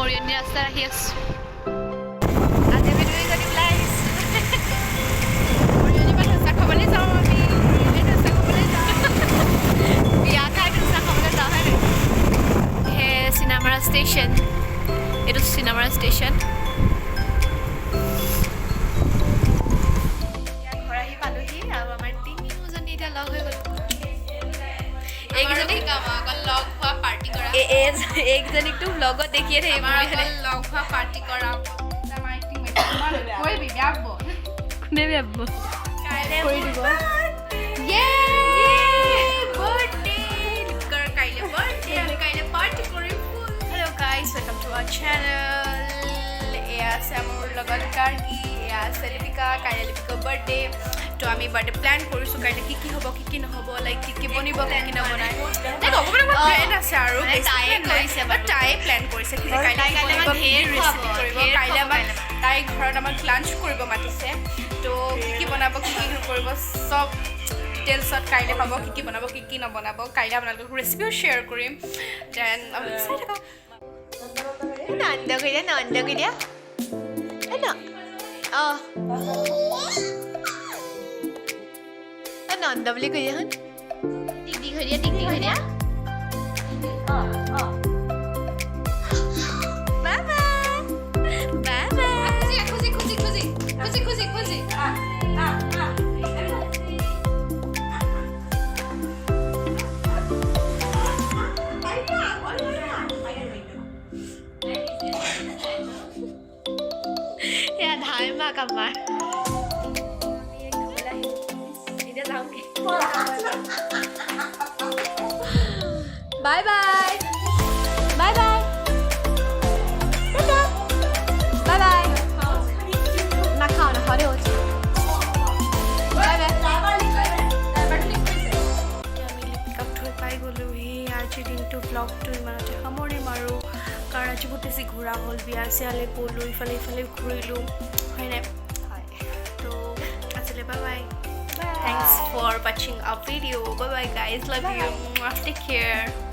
মৰিয়নি ৰাস্তাত আহি আছোঁ আজি আমি দুইজনী ওলাই আহিছোঁ মৰিয়নি পৰা ধোচা খাবলৈ যাওঁ আমি মৰিয়নি ধোচা খাবলৈ যাওঁ বিয়া খাই ধোচা খাবলৈ যাওঁ হয় হে চিনামাৰা ষ্টেচন এইটো চিনামাৰা ষ্টেচন ঘৰ আহি পালোহি আৰু আমাৰ তিনিওজনী এতিয়া লগ হৈ গ'ল এইকেইজনীকতো ব্লগত দেখিয়ে থাকিব লগ হোৱা পাৰ্টি কৰা কোনে বেয়াব কৰি দিব hello' guys welcome to our channel এয়া আছে মোৰ লগত কাৰ্গি এয়া আছে লিপিকা কাইলৈ লিপিকাৰ বাৰ্থডে তো আমি বাৰ্থডে প্লেন কৰিছোঁ কাইলৈ কি কি হ'ব কি কি নহ'ব লাইক কি কি বনিব কি কি নবনাই লাইক হ'ব মানে মোৰ প্লেন আছে আৰু তাই প্লেন কৰিছে কি কাইলৈ ৰেচিপি কৰিব কাইলৈ আমাক তাই ঘৰত আমাক লাঞ্চ কৰিব মাতিছে তো কি কি বনাব কি কি কৰিব চব ডিটেইলছত কাইলৈ পাব কি কি বনাব কি কি নবনাব কাইলৈ আপোনালোকক ৰেচিপিও শ্বেয়াৰ কৰিম দেন আপোনালোক চাই থাকক নন্দ কৰি দিয়া অঁ নন্দ বুলি কৈ দিয়া হন টিকটিক হৈ দিয়া বাই বাই খুজি এয়া ধাই মাক আমাৰ Bye bye. Bye bye. Bye bye. নাখাও দে হচ্ছে বাই বাই আমি লিপিকাক থৈ পাই গ'লোহি আজিৰ দিনটো ব্লগটো ইমানতে সামৰিম আৰু কাৰণ আজি বহুত বেছি ঘূৰা হ'ল বিয়া চিয়ালৈ গ'লোঁ ইফালে ঘূৰিলোঁ হয়নে হয় তো আজিলৈ bye bye Thanks for watching our video. Bye bye guys. Love you. Take care.